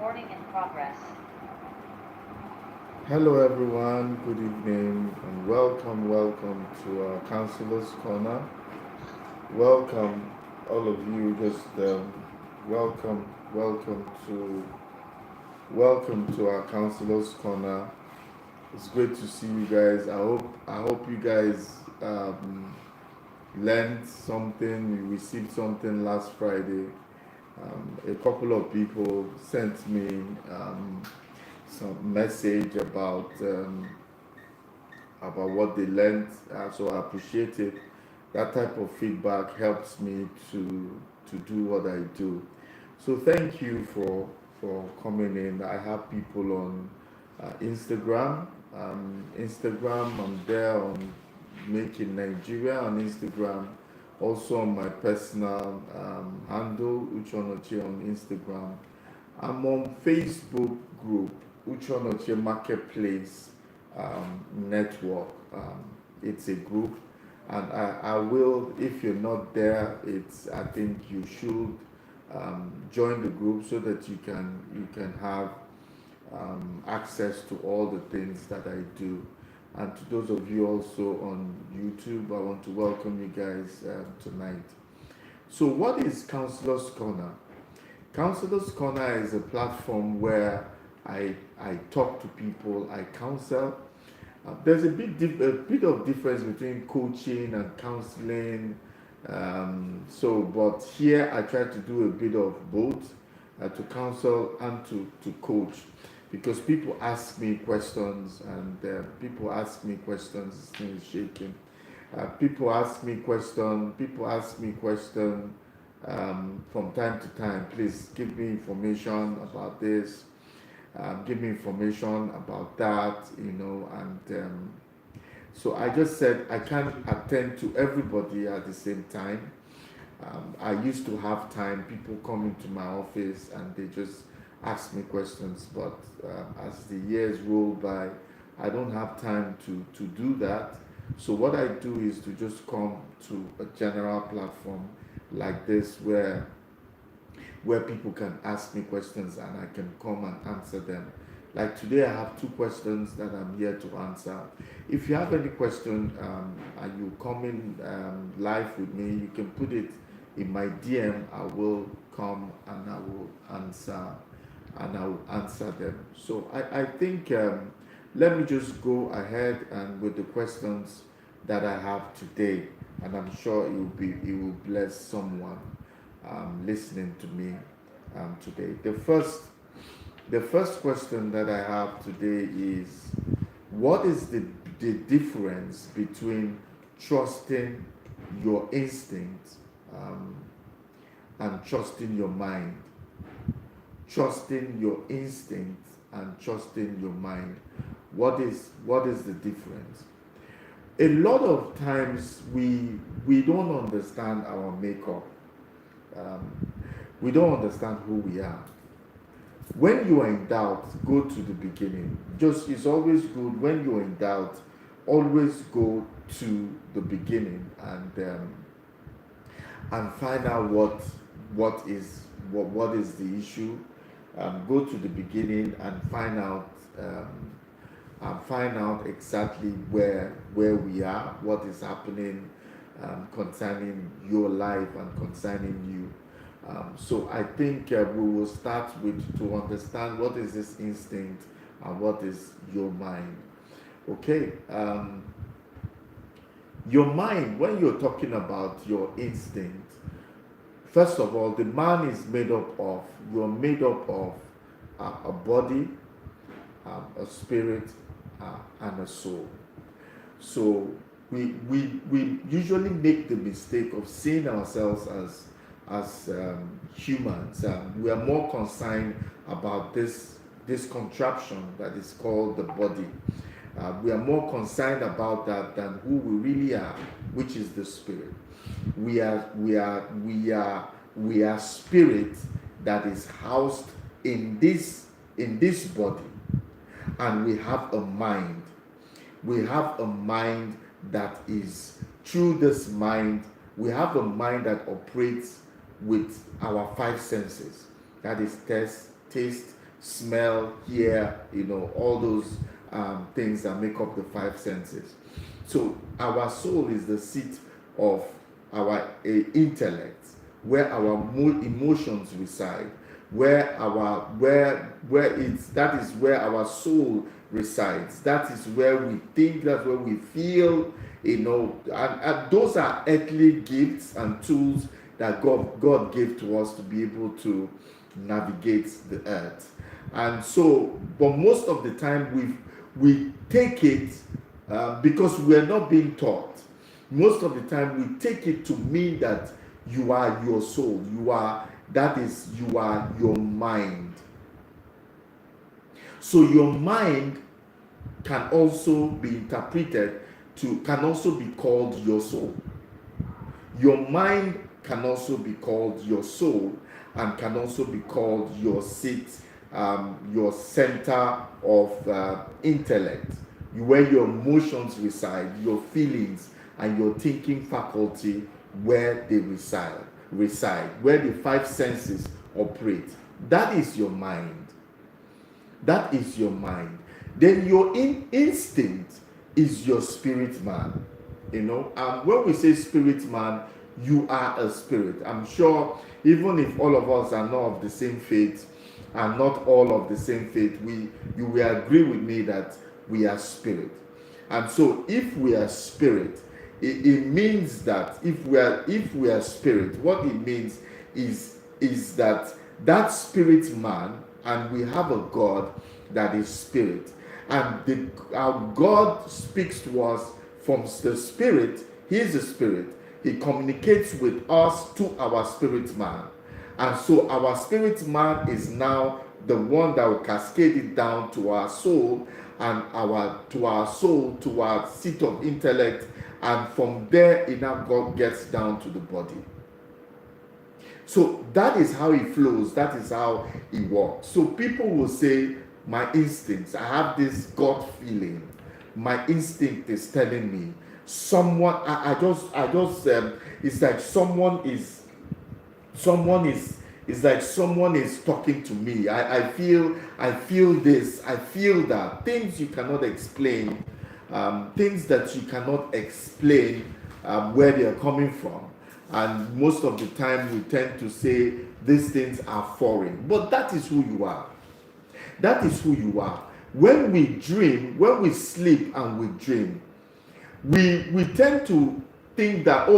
Recording in progress. Hello, everyone. Good evening, and welcome to our Counselor's Corner. Welcome, all of you. Just welcome, welcome to our Counselor's Corner. It's great to see you guys. I hope you guys learned something. You received something last Friday. A couple of people sent me some message about what they learned. So I appreciate it. That type of feedback helps me to do what I do. So thank you for coming in. I have people on Instagram. I'm there on Making Nigeria on Instagram. Also on my personal handle, Uchonoche on Instagram. I'm on Facebook group, Uchonoche Marketplace Network. It's a group, and I will, if you're not there, I think you should join the group so that you can have access to all the things that I do. And to those of you also on YouTube, I want to welcome you guys tonight. So, what is Counselor's Corner? Counselor's Corner is a platform where I talk to people, I counsel. There's a bit of difference between coaching and counseling. But here I try to do a bit of both, to counsel and to coach, because people ask me questions, and people ask me questions. This thing is shaking. People ask me question from time to time. Please give me information about this. Give me information about that. And so I just said I can't attend to everybody at the same time. I used to have time. People come into my office and they just ask me questions, but as the years roll by, I don't have time to do that. So what I do is to just come to a general platform like this where people can ask me questions and I can come and answer them. Like today, I have two questions that I'm here to answer. If you have any question and you come in live with me, you can put it in my DM. I will come and I will answer them. So I think let me just go ahead and with the questions that I have today, and I'm sure it will bless someone listening to me today. The first question that I have today is, what is the difference between trusting your instinct um, and trusting your mind? Trusting your instinct and trusting your mind. What is the difference? A lot of times we don't understand our makeup. Um, we don't understand who we are. When you are in doubt, go to the beginning. Just It's always good when you're in doubt. Always go to the beginning and find out what is the issue. Go to the beginning and find out exactly where we are, what is happening concerning your life and concerning you. So I think we will start with to understand what is this instinct and what is your mind. Okay, your mind. When you're talking about your instinct, first of all, the man is made up of. You're made up of a body, a spirit, and a soul. So we usually make the mistake of seeing ourselves as humans. We are more concerned about this contraption that is called the body. We are more concerned about that than who we really are, which is the spirit. We are spirit that is housed in this body, and we have a mind. We have a mind that is through this mind. We have a mind that operates with our five senses. That is taste, smell, hear, all those things that make up the five senses. So our soul is the seat of our intellect, where our emotions reside, that is where our soul resides. That is where we think, that's where we feel, and those are earthly gifts and tools that God gave to us to be able to navigate the earth. And so, but most of the time we take it because we are not being taught. Most of the time we take it to mean that you are your soul, you are your mind. So your mind can also be interpreted can also be called your soul. Your mind can also be called your soul, and can also be called your seat, your center of intellect, where your emotions reside, your feelings and your thinking faculty, where they reside, where the five senses operate. That is your mind. That is your mind. Then your instinct is your spirit man. When we say spirit man, you are a spirit. I'm sure even if all of us are not of the same faith, and not all of the same faith, you will agree with me that we are spirit. And so if we are spirit, it means that if we are spirit, what it means is that spirit man, and we have a God that is spirit, and our God speaks to us from the spirit. He is a spirit. He communicates with us to our spirit man, and so our spirit man is now the one that will cascade it down to our soul, and to our seat of intellect, and from there it now God gets down to the body. So that is how it flows. That is how it works. So people will say, my instincts, I have this gut feeling. My instinct is telling me someone. It's like it's like someone is talking to me. I feel this. I feel that. Things you cannot explain. Things that you cannot explain where they are coming from. And most of the time we tend to say these things are foreign. But that is who you are. That is who you are. When we dream, when we sleep and we dream, we tend to think that,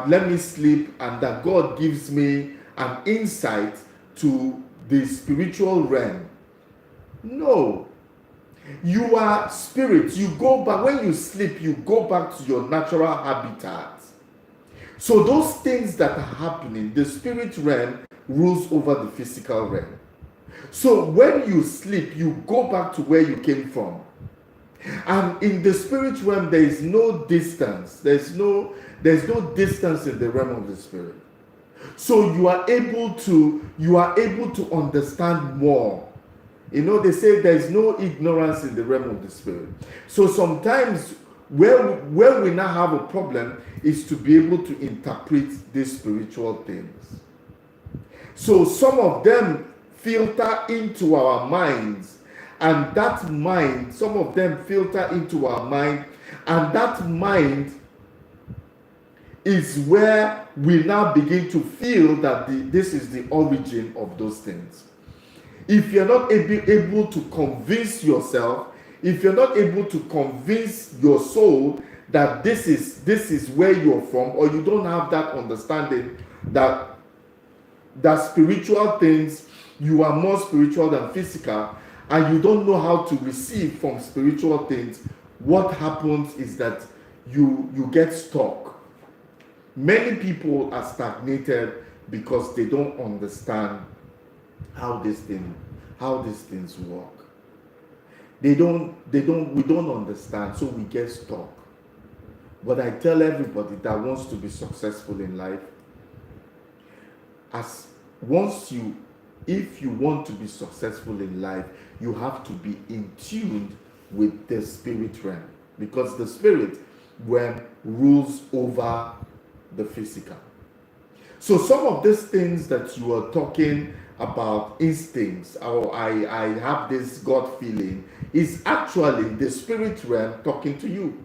let me sleep, and that God gives me an insight to the spiritual realm. No. You are spirit. You go back. When you sleep, you go back to your natural habitat. So those things that are happening, the spirit realm rules over the physical realm. So when you sleep, you go back to where you came from. And in the spirit realm, there is no distance. There's no distance in the realm of the spirit. So you are able to understand more. They say there is no ignorance in the realm of the spirit. So sometimes where we now have a problem is to be able to interpret these spiritual things. So some of them filter into our minds, and that mind, some of them filter into our mind, and that mind is where we now begin to feel that this is the origin of those things. If you're not able to convince yourself, if you're not able to convince your soul that this is where you're from, or you don't have that understanding that spiritual things, you are more spiritual than physical, and you don't know how to receive from spiritual things, what happens is that you get stuck. Many people are stagnated because they don't understand how these things work. We don't understand, so we get stuck. But I tell everybody that wants to be successful in life, if you want to be successful in life, you have to be in tune with the spirit realm, because the spirit realm rules over the physical. So some of these things that you are talking about instincts, or I have this God feeling, is actually the spirit realm talking to you.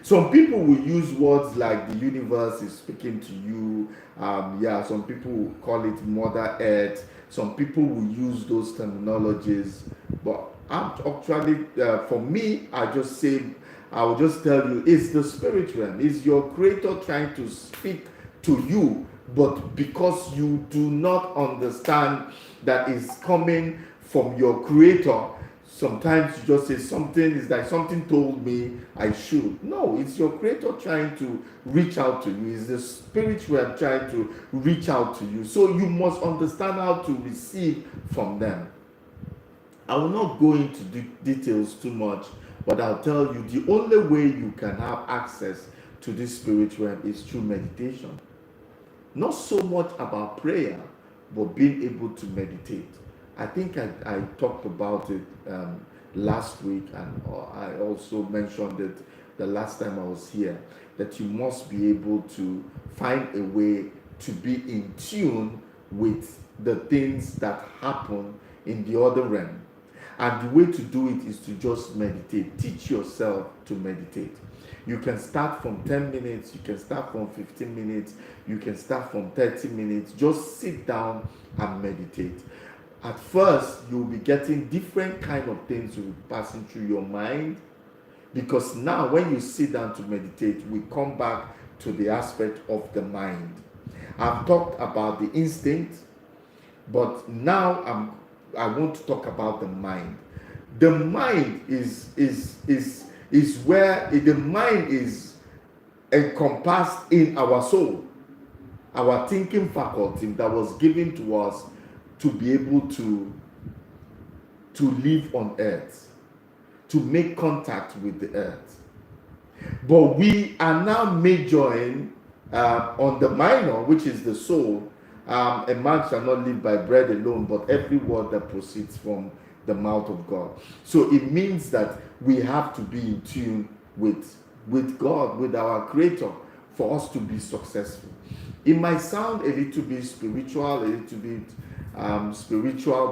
Some people will use words like the universe is speaking to you. Some people will call it Mother Earth. Some people will use those terminologies. But I'm actually, for me, I will just tell you, it's the spirit realm. It's your creator trying to speak to you. But because you do not understand that it's coming from your creator, sometimes you just say something is like something told me I should. No, it's your creator trying to reach out to you. It's the spirit realm trying to reach out to you. So you must understand how to receive from them. I will not go into details too much, but I'll tell you the only way you can have access to this spirit realm is through meditation. Not so much about prayer, but being able to meditate. I think I talked about it last week, and I also mentioned it the last time I was here, that you must be able to find a way to be in tune with the things that happen in the other realm. And the way to do it is to just meditate. Teach yourself to meditate. You can start from 10 minutes, you can start from 15 minutes, you can start from 30 minutes. Just sit down and meditate. At first, you'll be getting different kind of things will be passing through your mind, because now when you sit down to meditate, we come back to the aspect of the mind. I've talked about the instinct, but now I want to talk about the mind. The mind is where the mind is encompassed in our soul, our thinking faculty that was given to us to be able to live on earth, to make contact with the earth. But we are now majoring on the minor, which is the soul. A man shall not live by bread alone, but every word that proceeds from the mouth of God. So it means that we have to be in tune with God, with our creator, for us to be successful. It might sound a little bit spiritual,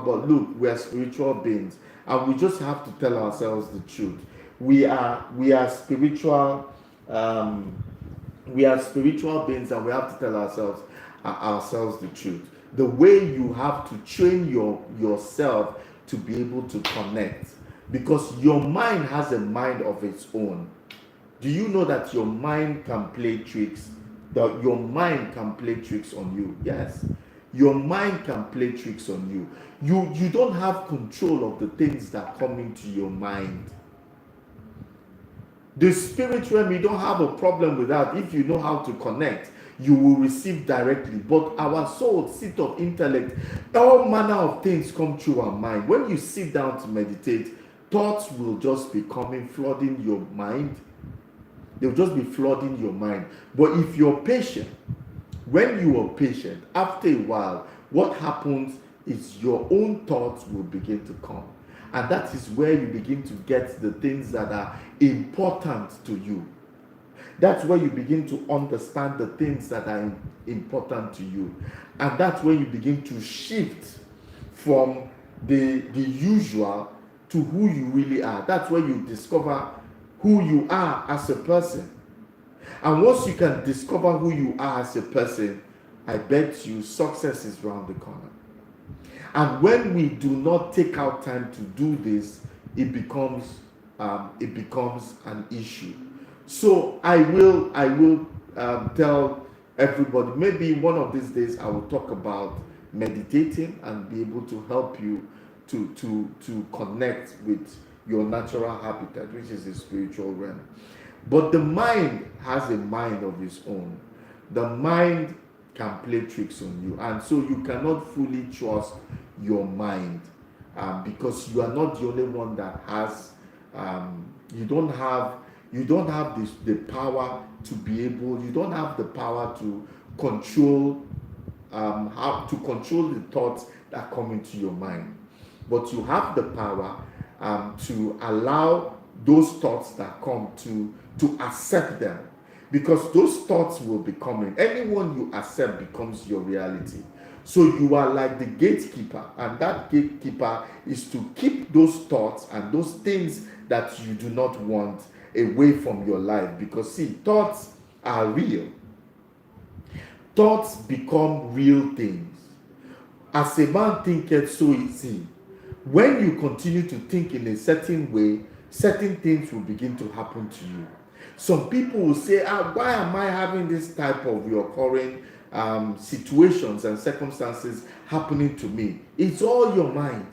but look, we are spiritual beings, and we just have to tell ourselves the truth. We are spiritual. We are spiritual beings, and we have to tell ourselves the truth. The way you have to train yourself to be able to connect, because your mind has a mind of its own. Do you know that your mind can play tricks? That your mind can play tricks on you? Yes, your mind can play tricks on you. You don't have control of the things that come into your mind. The spirit realm, you don't have a problem with that. If you know how to connect, you will receive directly. But our soul, seat of intellect, all manner of things come through our mind. When you sit down to meditate, thoughts will just be coming, flooding your mind. They'll just be flooding your mind. But if you're patient, when you are patient, after a while, what happens is your own thoughts will begin to come. And that is where you begin to get the things that are important to you. That's where you begin to understand the things that are important to you. And that's where you begin to shift from the usual to who you really are. That's where you discover who you are as a person. And once you can discover who you are as a person, I bet you success is around the corner. And when we do not take out time to do this, it becomes an issue. So I will tell everybody, maybe one of these days I will talk about meditating and be able to help you to connect with your natural habitat, which is the spiritual realm. But the mind has a mind of its own. The mind can play tricks on you, and so you cannot fully trust your mind, because you are not the only one that has. You don't have the power to be able. You don't have the power to control how to control the thoughts that come into your mind, but you have the power to allow those thoughts that come to accept them, because those thoughts will be coming. Anyone you accept becomes your reality. So you are like the gatekeeper, and that gatekeeper is to keep those thoughts and those things that you do not want away from your life. Because see, thoughts are real. Thoughts become real things. As a man thinketh, so is he. When you continue to think in a certain way, certain things will begin to happen to you. Some people will say, why am I having this type of recurring situations and circumstances happening to me? It's all your mind.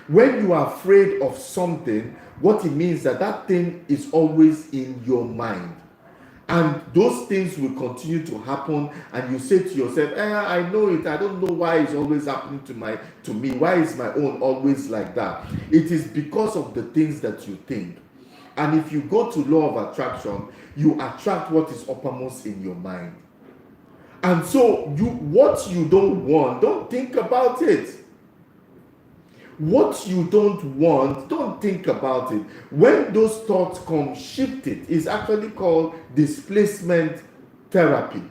When you are afraid of something, what it means that that thing is always in your mind. And those things will continue to happen, and you say to yourself, I know it, I don't know why it's always happening to me. Why is my own always like that? It is because of the things that you think. And if you go to law of attraction, you attract what is uppermost in your mind. And so what you don't want, don't think about it. What you don't want, don't think about it. When those thoughts come, shift it. It's actually called displacement therapy.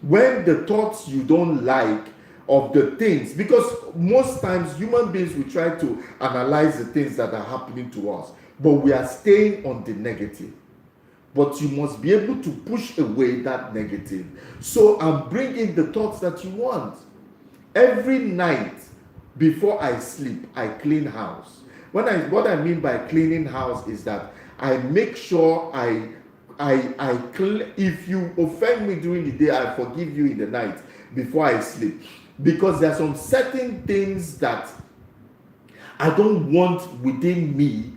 When the thoughts you don't like of the things, because most times human beings will try to analyze the things that are happening to us, but we are staying on the negative. But you must be able to push away that negative. So I'm bringing the thoughts that you want. Every night, before I sleep, I clean house. What I mean by cleaning house is that I make sure I clean. If you offend me during the day, I forgive you in the night before I sleep. Because there are some certain things that I don't want within me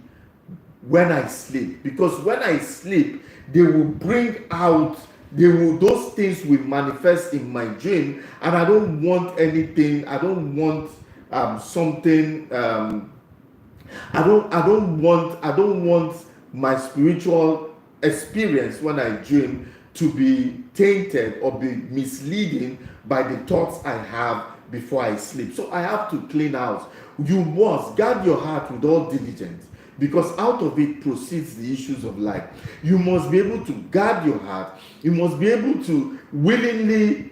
when I sleep. Because when I sleep, they will bring out, those things will manifest in my dream, and I don't want anything. I don't want something. I don't want my spiritual experience when I dream to be tainted or be misleading by the thoughts I have before I sleep. So I have to clean house. You must guard your heart with all diligence, because out of it proceeds the issues of life. You must be able to guard your heart. You must be able to willingly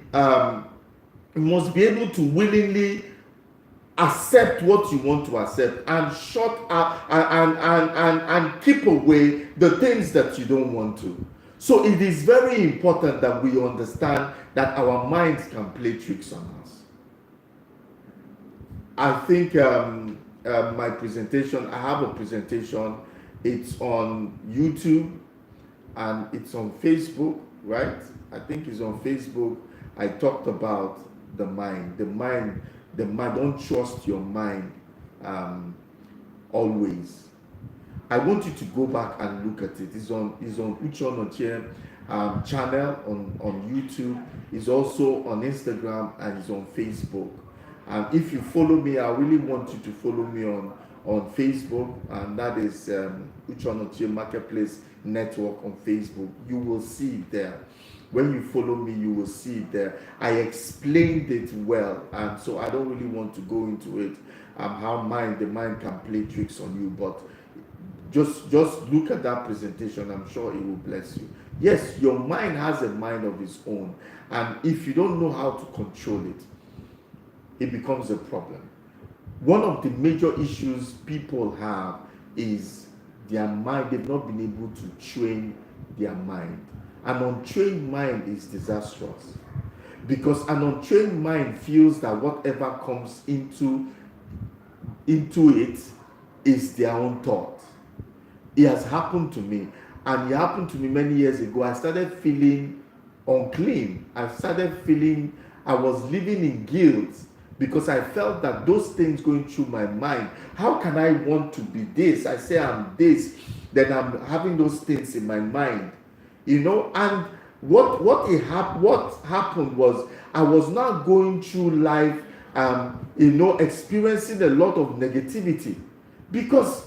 accept what you want to accept, and shut up and keep away the things that you don't want to. So it is very important that we understand that our minds can play tricks on us. I think my presentation, I have a presentation, it's on YouTube and it's on Facebook, right? I think it's on Facebook. I talked about the mind. Don't trust your mind always. I want you to go back and look at it. It's on Uche Onochie channel on YouTube. It's also on Instagram, and it's on Facebook. And if you follow me, I really want you to follow me on Facebook, and that is Uche Onochie Marketplace Network on Facebook. You will see it there. When you follow me, you will see it there. I explained it well, and so I don't really want to go into it, how the mind can play tricks on you, but just look at that presentation. I'm sure it will bless you. Yes, your mind has a mind of its own, and if you don't know how to control it, it becomes a problem. One of the major issues people have is their mind. They've not been able to train their mind. An untrained mind is disastrous, because an untrained mind feels that whatever comes into it is their own thought. It has happened to me, and it happened to me many years ago. I started feeling unclean. I started feeling I was living in guilt, because I felt that those things going through my mind. How can I want to be this? I say I'm this, then I'm having those things in my mind. And what happened was I was not going through life, experiencing a lot of negativity, because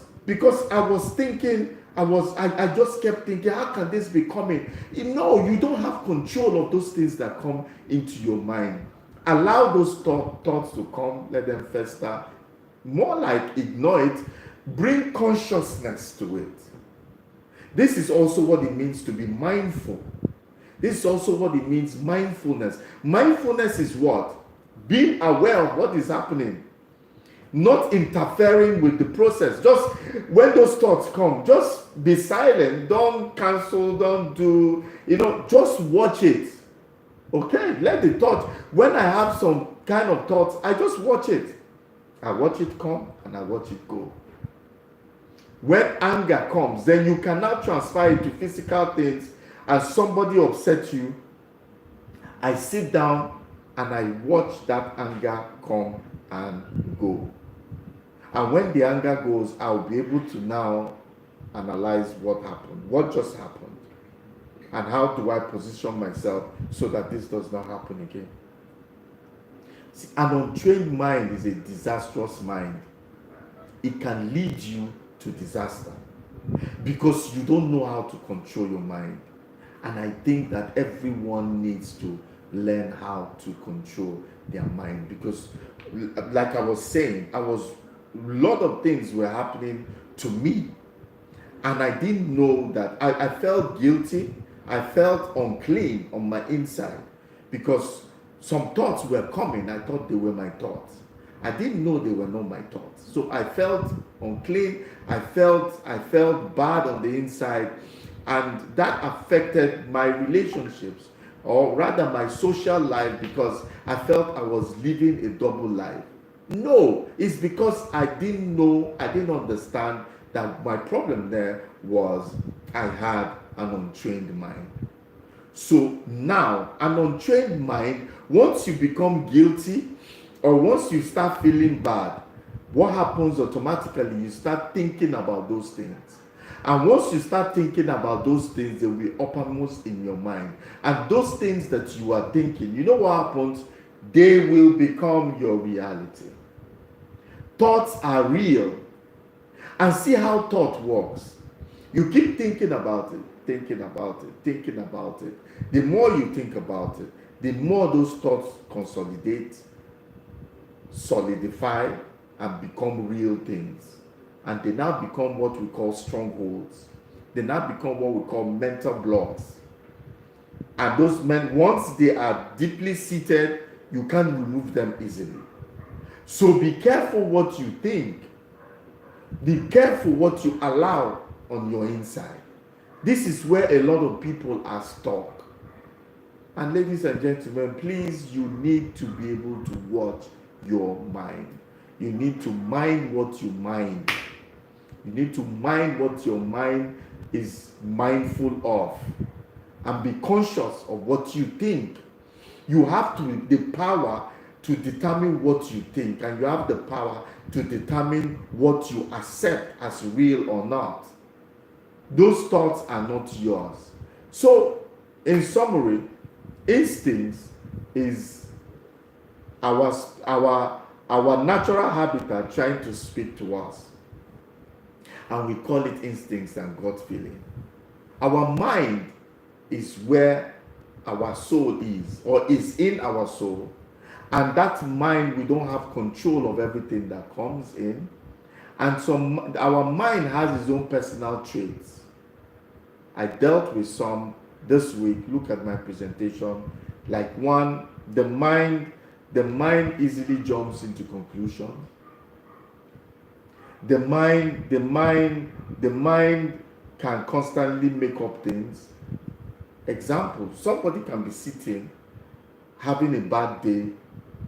I was thinking, I just kept thinking, how can this be coming? You don't have control of those things that come into your mind. Allow those thoughts to come, let them fester. More like ignore it, bring consciousness to it. This is also what it means to be mindful. This is also what it means, mindfulness. Mindfulness is what? being aware of what is happening, not interfering with the process. Just when those thoughts come, just be silent. Don't cancel, don't do, just watch it. Okay, let the thought, when I have some kind of thoughts, I just watch it. I watch it come and I watch it go. When anger comes, then you can now transfer it to physical things. As somebody upsets you, I sit down and I watch that anger come and go. And when the anger goes, I'll be able to now analyze what happened, what just happened, and how do I position myself so that this does not happen again. See, an untrained mind is a disastrous mind. It can lead you to disaster because you don't know how to control your mind. And I think that everyone needs to learn how to control their mind, because like I was saying, a lot of things were happening to me and I didn't know that. I felt guilty. I felt unclean on my inside because some thoughts were coming. I thought they were my thoughts. I didn't know they were not my thoughts. So I felt unclean. I felt bad on the inside, and that affected my relationships, or rather my social life, because I felt I was living a double life. No, it's because I didn't know, I didn't understand that my problem there was I had an untrained mind. So now, an untrained mind, once you become guilty or once you start feeling bad, what happens automatically? You start thinking about those things. And once you start thinking about those things, they will be uppermost in your mind. And those things that you are thinking, you know what happens? They will become your reality. Thoughts are real. And see how thought works. You keep thinking about it, thinking about it, thinking about it. The more you think about it, the more those thoughts consolidate, solidify, and become real things. And they now become what we call strongholds. They now become what we call mental blocks. And those men, once they are deeply seated, you can't remove them easily. So be careful what you think. Be careful what you allow on your inside. This is where a lot of people are stuck. And ladies and gentlemen, please, you need to be able to watch your mind. You need to mind what you mind. You need to mind what your mind is mindful of. And be conscious of what you think. You have the power to determine what you think, and you have the power to determine what you accept as real or not. Those thoughts are not yours. So, in summary, instincts is our natural habitat trying to speak to us. And we call it instincts and gut feeling. Our mind is where our soul is, or is in our soul. And that mind, we don't have control of everything that comes in. And so our mind has its own personal traits. I dealt with some this week. Look at my presentation. Like one, the mind easily jumps into conclusion. The mind can constantly make up things. Example, somebody can be sitting, having a bad day,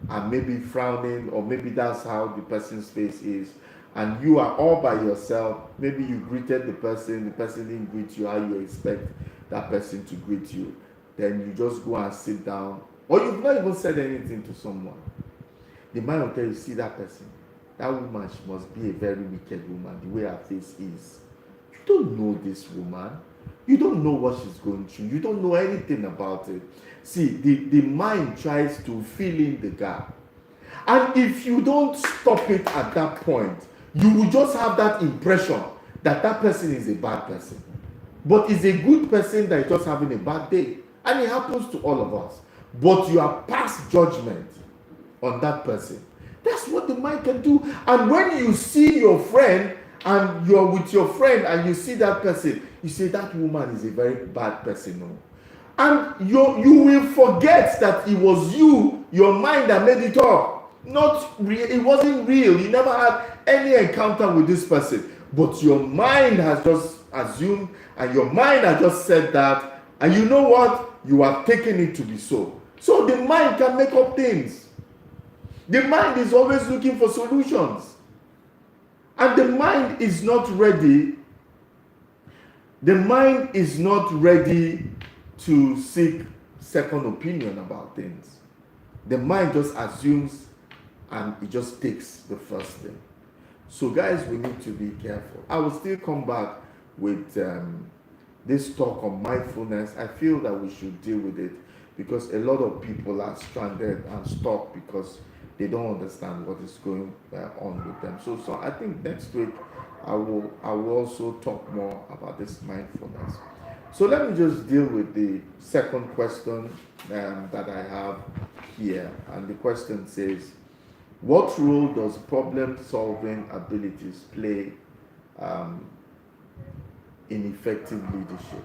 and maybe frowning, or maybe that's how the person's face is, and you are all by yourself. Maybe you greeted the person didn't greet you how you expect that person to greet you. Then you just go and sit down, or you've not even said anything to someone. The mind will tell you, see that person, that woman, she must be a very wicked woman, the way her face is. You don't know this woman. You don't know what she's going through. You don't know anything about it. See, the mind tries to fill in the gap. And if you don't stop it at that point, you will just have that impression that that person is a bad person. But it's a good person that is just having a bad day. And it happens to all of us. But you are past judgment on that person. That's what the mind can do. And when you see your friend, and you're with your friend, and you see that person, you say, that woman is a very bad person. No? And you will forget that it was your mind that made it up. Not real. It wasn't real. You never had any encounter with this person. But your mind has just assumed, and your mind has just said that. And you know what? You have taken it to be so. So the mind can make up things. The mind is always looking for solutions. And the mind is not ready. The mind is not ready to seek second opinion about things. The mind just assumes and it just takes the first thing. So guys, we need to be careful. I will still come back with this talk on mindfulness. I feel that we should deal with it because a lot of people are stranded and stuck because they don't understand what is going on with them. So I think next week I will also talk more about this mindfulness. So let me just deal with the second question that I have here. And the question says, what role does problem-solving abilities play in effective leadership?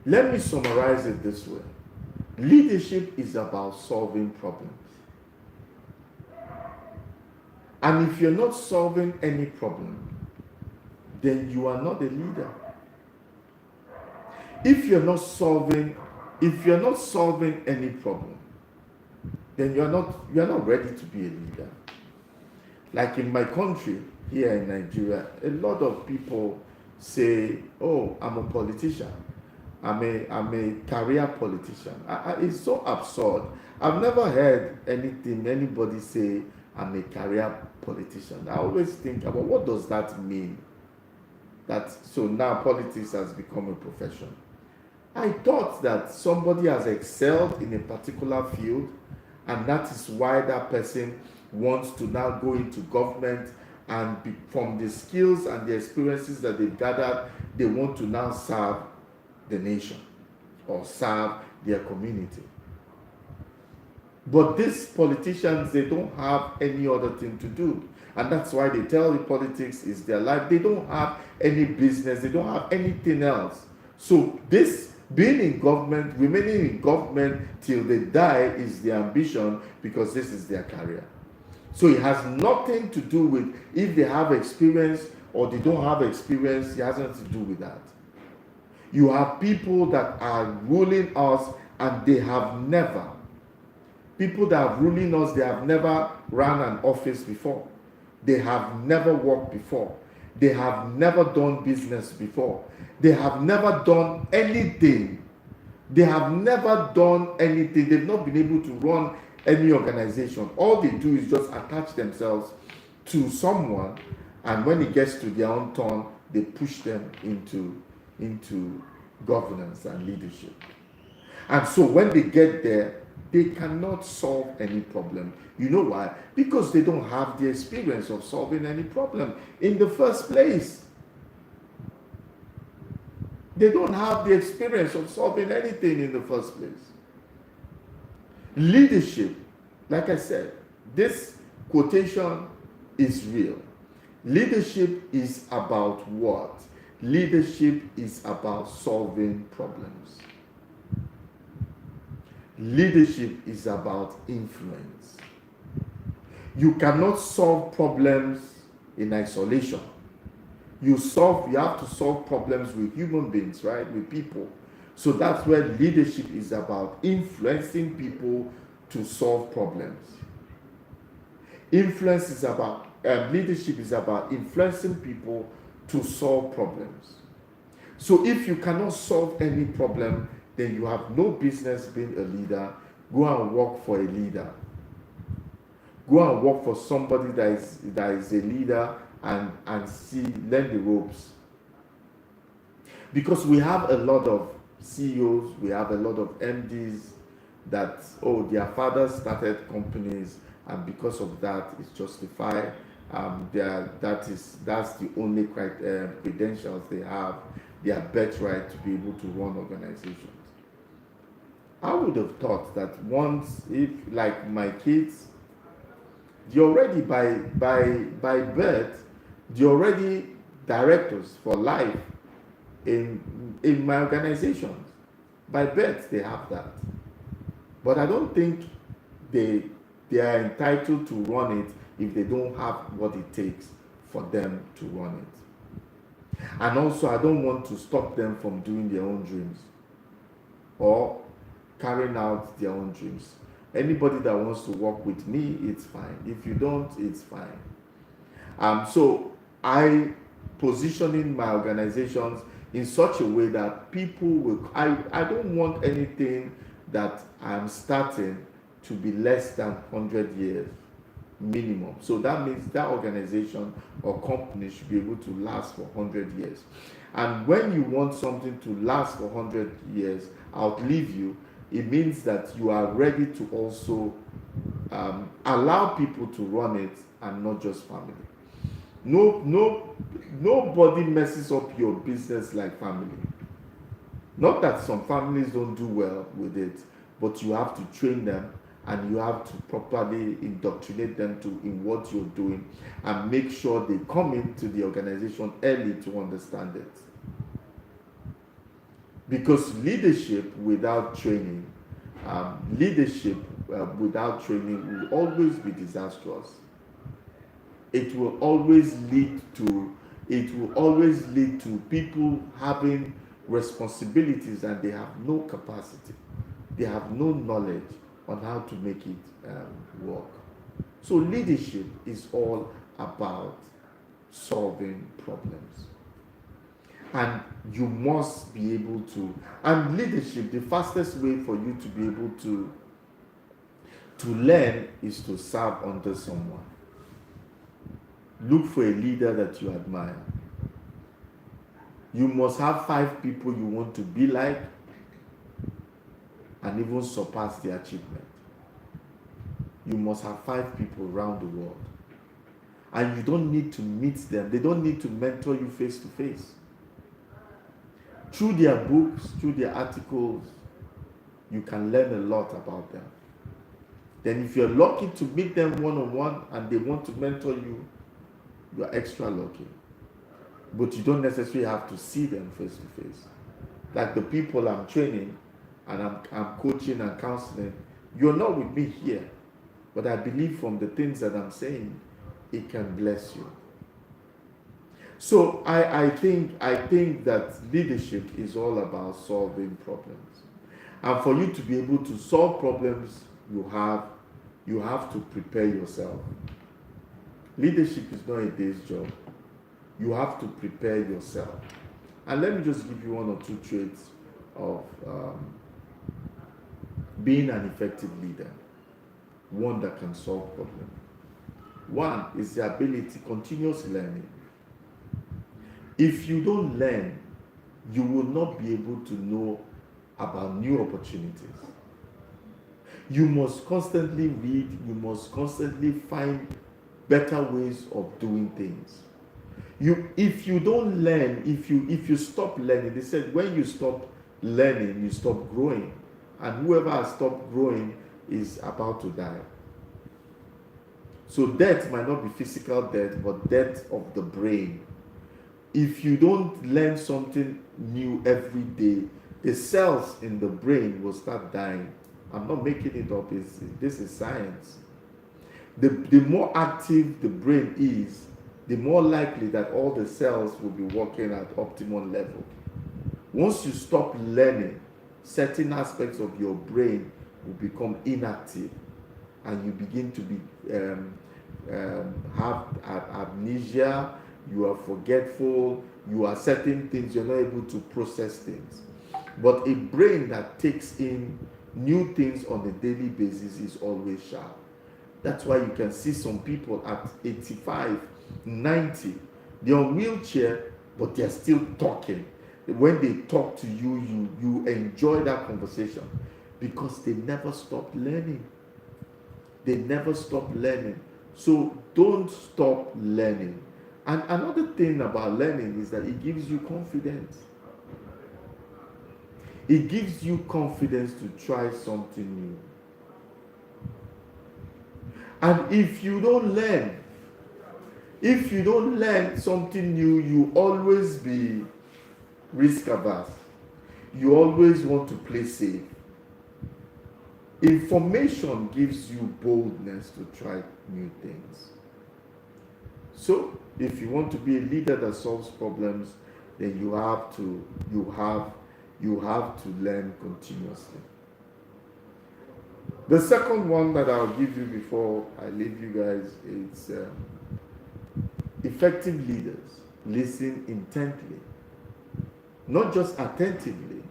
Let me summarize it this way. Leadership is about solving problems. And if you're not solving any problem, then you are not a leader. If you're not solving any problem, then you're not ready to be a leader. Like in my country, here in Nigeria, a lot of people say, "Oh, I'm a politician. I'm a career politician." It's so absurd. I've never heard anybody say, "I'm a career politician." I always think about what does that mean? So now politics has become a profession. I thought that somebody has excelled in a particular field, and that is why that person wants to now go into government, and from the skills and the experiences that they've gathered, they want to now serve the nation or serve their community. But these politicians, they don't have any other thing to do. And that's why they tell you politics is their life. They don't have any business. They don't have anything else. So this being in government, remaining in government till they die is their ambition because this is their career. So it has nothing to do with if they have experience or they don't have experience. It has nothing to do with that. You have people that are ruling us and they have never. People that are ruling us, they have never run an office before. They have never worked before. They have never done business before. They have never done anything. They have never done anything. They've not been able to run any organization. All they do is just attach themselves to someone, and when it gets to their own turn, they push them into governance and leadership. And so when they get there, they cannot solve any problem. You know why? Because they don't have the experience of solving any problem in the first place. They don't have the experience of solving anything in the first place. Leadership, like I said, this quotation is real. Leadership is about what? Leadership is about solving problems. Leadership is about influence. You cannot solve problems in isolation. You have to solve problems with human beings, right? With people. So that's where leadership is about influencing people to solve problems. Leadership is about influencing people to solve problems. So if you cannot solve any problem, then you have no business being a leader. Go and work for a leader. Go and work for somebody that is a leader and learn the ropes. Because we have a lot of CEOs, we have a lot of MDs that, their fathers started companies, and because of that, it's justified. That's the only credentials they have, their birthright to be able to run organizations. I would have thought that once, if like my kids, they're already by birth, they're already directors for life. in my organizations. By birth, they have that. But I don't think they they are entitled to run it if they don't have what it takes for them to run it. And also, I don't want to stop them from doing their own dreams or carrying out their own dreams. Anybody that wants to work with me, it's fine. If you don't, it's fine. So I positioning my organizations in such a way that people will. I don't want anything that I'm starting to be less than 100 years minimum. So that means that organization or company should be able to last for 100 years. And when you want something to last for 100 years, outlive you, it means that you are ready to also allow people to run it and not just family. Nobody messes up your business like family. Not that some families don't do well with it, but you have to train them and you have to properly indoctrinate them in what you're doing and make sure they come into the organization early to understand it. Because leadership without training will always be disastrous. It will always lead to people having responsibilities and they have no capacity. They have no knowledge on how to make it work. So leadership is all about solving problems. And you must be able to, and leadership, the fastest way for you to be able to learn is to serve under someone. Look for a leader that you admire. You must have 5 people you want to be like and even surpass their achievement. You must have 5 people around the world. And you don't need to meet them. They don't need to mentor you face to face. Through their books, through their articles, you can learn a lot about them. Then if you're lucky to meet them one-on-one and they want to mentor you, you're extra lucky. But you don't necessarily have to see them face to face. Like the people I'm training and I'm coaching and counseling, you're not with me here. But I believe from the things that I'm saying, it can bless you. So I think that leadership is all about solving problems. And for you to be able to solve problems, you have to prepare yourself. Leadership is not a day's job. You have to prepare yourself. And let me just give you 1 or 2 traits of being an effective leader. One that can solve problems. One is the ability, continuous learning. If you don't learn, you will not be able to know about new opportunities. You must constantly read, you must constantly find better ways of doing things. If you don't learn, if you stop learning, they said when you stop learning, you stop growing. And whoever has stopped growing is about to die. So death might not be physical death, but death of the brain. If you don't learn something new every day, the cells in the brain will start dying. I'm not making it up. This is science. The more active the brain is, the more likely that all the cells will be working at optimal level. Once you stop learning, certain aspects of your brain will become inactive and you begin to be have amnesia, you are forgetful, you are certain things, you're not able to process things. But a brain that takes in new things on a daily basis is always sharp. That's why you can see some people at 85, 90, they're on wheelchair, but they're still talking. When they talk to you, you enjoy that conversation because they never stop learning. They never stop learning. So don't stop learning. And another thing about learning is that it gives you confidence. It gives you confidence to try something new. And if you don't learn something new, you always be risk averse. You always want to play safe. Information gives you boldness to try new things. So, if you want to be a leader that solves problems, then you have to learn continuously. The second one that I'll give you before I leave you guys is effective leaders listen intently. Not just attentively,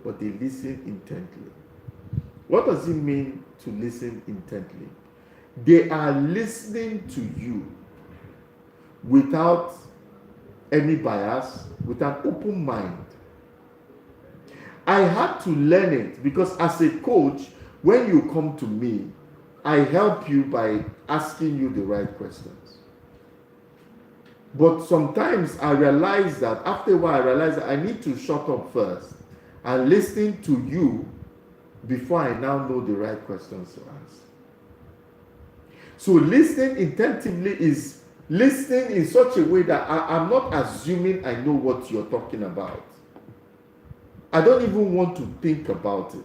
but they listen intently. What does it mean to listen intently? They are listening to you without any bias, with an open mind. I had to learn it because as a coach, when you come to me, I help you by asking you the right questions. But sometimes I realize that after a while, I need to shut up first and listen to you before I now know the right questions to ask. So listening attentively is listening in such a way that I'm not assuming I know what you're talking about. I don't even want to think about it.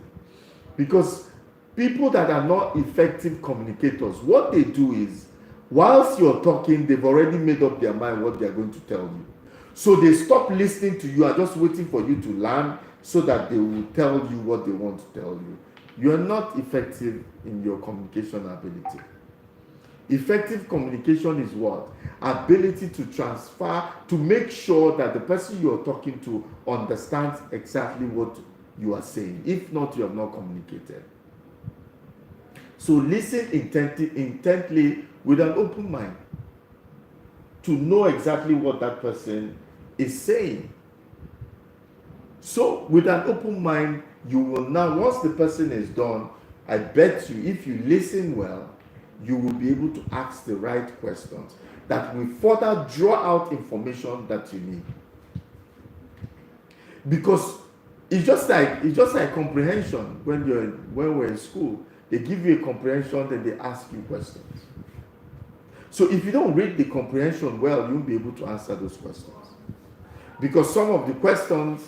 Because people that are not effective communicators, what they do is, whilst you're talking, they've already made up their mind what they're going to tell you. So they stop listening to you, are just waiting for you to learn so that they will tell you what they want to tell you. You're not effective in your communication ability. Effective communication is what? Ability to transfer, to make sure that the person you're talking to understands exactly what you are saying. If not, you have not communicated. So listen intently with an open mind to know exactly what that person is saying. So with an open mind, you will now, once the person is done, I bet you, if you listen well, you will be able to ask the right questions that will further draw out information that you need. Because it's just like comprehension. When we're in school, they give you a comprehension, then they ask you questions. So if you don't read the comprehension well, you won't be able to answer those questions. Because some of the questions,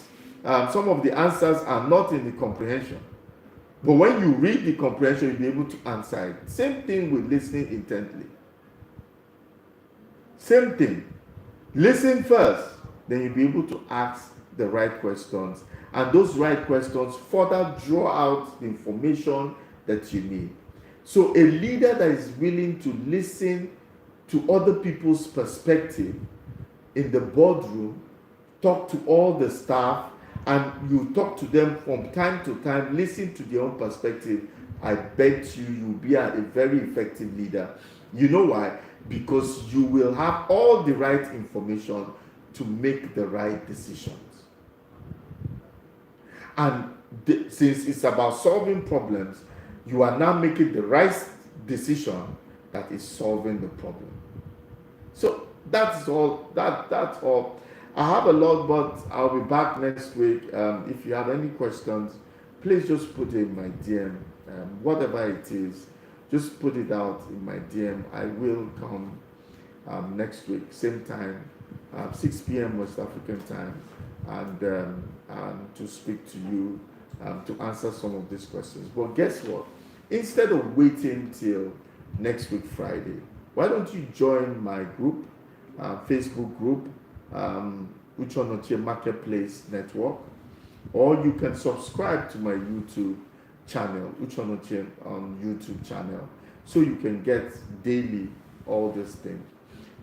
some of the answers are not in the comprehension. But when you read the comprehension, you'll be able to answer it. Same thing with listening intently. Same thing. Listen first, then you'll be able to ask the right questions. And those right questions further draw out the information that you need. So a leader that is willing to listen to other people's perspective in the boardroom, talk to all the staff, and you talk to them from time to time, listen to their own perspective, I bet you'll be a very effective leader. You know why? Because you will have all the right information to make the right decisions. And since it's about solving problems, you are now making the right decision that is solving the problem. So that's all. That's all. I have a lot, but I'll be back next week. If you have any questions, please just put it in my DM. Whatever it is, just put it out in my DM. I will come next week, same time, 6 p.m. West African time, and to speak to you, to answer some of these questions. But guess what? Instead of waiting till next week, Friday, why don't you join my group, Facebook group, Uchonochie Marketplace Network, or you can subscribe to my YouTube channel, Uchonochie on YouTube channel, so you can get daily all these things.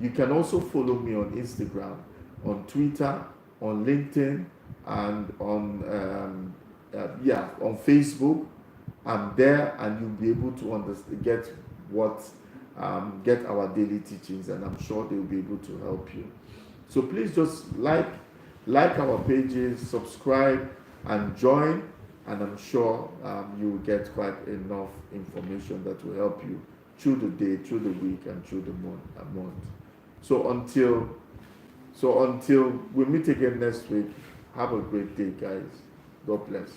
You can also follow me on Instagram, on Twitter, on LinkedIn, and on Facebook. I'm there, and you'll be able to get our daily teachings, and I'm sure they'll be able to help you. So please just like our pages, subscribe, and join, and I'm sure you will get quite enough information that will help you through the day, through the week, and through the month. So until we meet again next week, have a great day, guys. God bless.